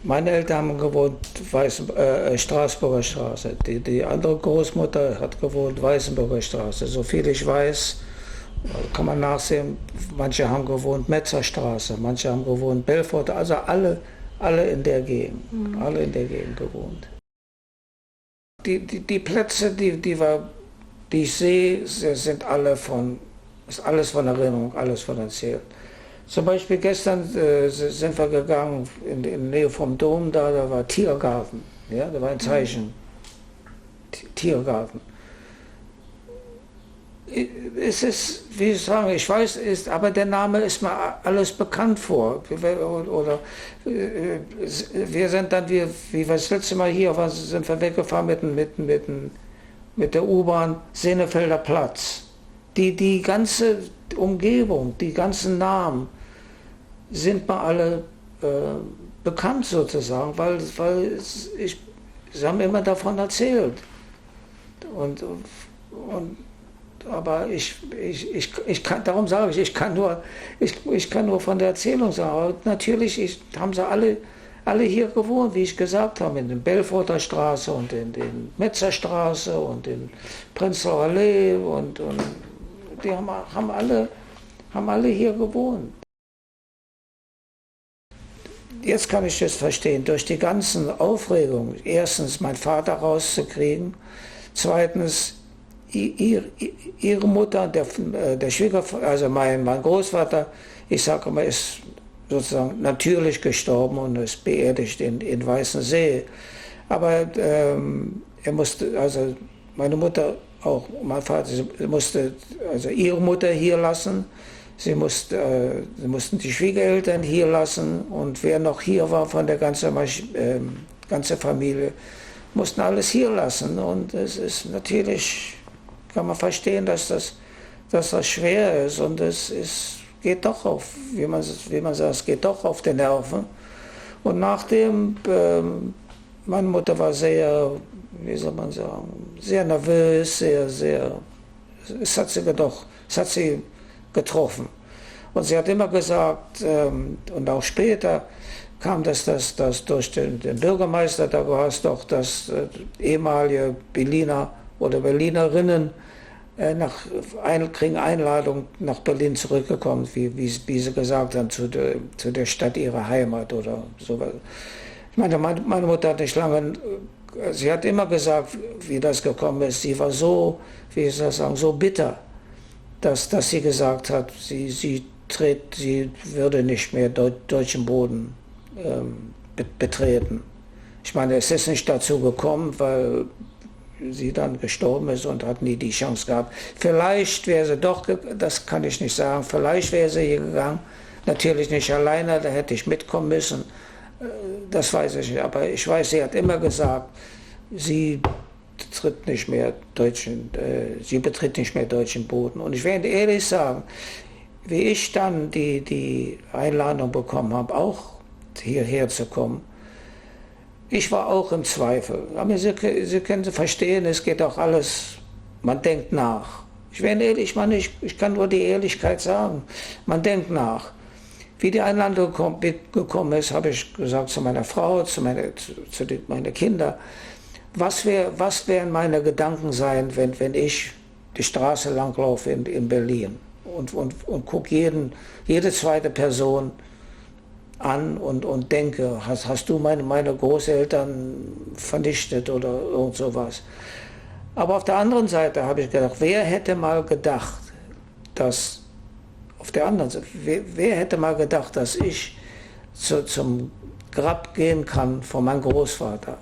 Meine Eltern haben gewohnt Straßburger Straße. Die andere Großmutter hat gewohnt Weißenburger Straße. Soviel ich weiß, kann man nachsehen, manche haben gewohnt Metzerstraße, manche haben gewohnt Belfort, also alle in der Gegend, alle in der Gegend gewohnt. Die Plätze, die ich sehe, sind ist alles von Erinnerung, alles von erzählt. Zum Beispiel gestern sind wir gegangen in der Nähe vom Dom, da war Tiergarten, ja, da war ein Zeichen, Tiergarten. Es ist, wie ich sage, ich weiß, aber der Name ist mir alles bekannt vor. Oder wir sind dann, wie wir das letzte Mal hier waren, sind wir weggefahren mit der U-Bahn Senefelder Platz. Die ganze Umgebung, die ganzen Namen sind mir alle bekannt sozusagen, weil sie haben immer davon erzählt. Aber ich kann, darum sage ich kann nur von der Erzählung sagen. Aber natürlich haben sie alle hier gewohnt, wie ich gesagt habe, in der Belforter Straße und in der Metzerstraße und in Prenzlauer Allee und die haben alle hier gewohnt. Jetzt kann ich das verstehen, durch die ganzen Aufregungen, erstens meinen Vater rauszukriegen, zweitens ihre Mutter, der Schwiegervater, also mein Großvater, ich sage immer, ist sozusagen natürlich gestorben und ist beerdigt in Weißensee. Aber er musste, also meine Mutter auch, mein Vater, sie musste also ihre Mutter hier lassen. Sie mussten die Schwiegereltern hier lassen und wer noch hier war von der ganzen Familie, mussten alles hier lassen. Und es ist natürlich, kann man verstehen, dass das schwer ist und geht doch auf, wie man sagt, es geht doch auf die Nerven. Und nachdem, meine Mutter war sehr, wie soll man sagen, sehr nervös, es hat sie getroffen. Und sie hat immer gesagt, und auch später kam das durch den Bürgermeister, da war es doch, dass ehemalige Berliner oder Berlinerinnen kriegen Einladung nach Berlin zurückgekommen, wie sie gesagt haben, zu der Stadt ihrer Heimat oder so. Ich meine Mutter hat nicht lange, sie hat immer gesagt, wie das gekommen ist, sie war so, wie soll ich sagen, so bitter, dass sie gesagt hat, sie würde nicht mehr deutschen Boden betreten. Ich meine, es ist nicht dazu gekommen, weil sie dann gestorben ist und hat nie die Chance gehabt. Vielleicht wäre sie doch, das kann ich nicht sagen, vielleicht wäre sie hier gegangen, natürlich nicht alleine, da hätte ich mitkommen müssen, das weiß ich nicht, aber ich weiß, sie hat immer gesagt, sie betritt nicht mehr deutschen Boden. Und ich werde ehrlich sagen, wie ich dann die Einladung bekommen habe, auch hierher zu kommen, ich war auch im Zweifel. Aber Sie können verstehen, es geht auch alles, man denkt nach. Ich werde ehrlich, ich kann nur die Ehrlichkeit sagen, man denkt nach. Wie die Einladung gekommen ist, habe ich gesagt zu meiner Frau, zu meinen Kindern, was werden meine Gedanken sein, wenn ich die Straße langlaufe in Berlin und gucke jede zweite Person an und denke, hast du meine Großeltern vernichtet oder irgend sowas. Aber auf der anderen Seite habe ich gedacht, wer hätte mal gedacht, dass ich zum Grab gehen kann von meinem Großvater.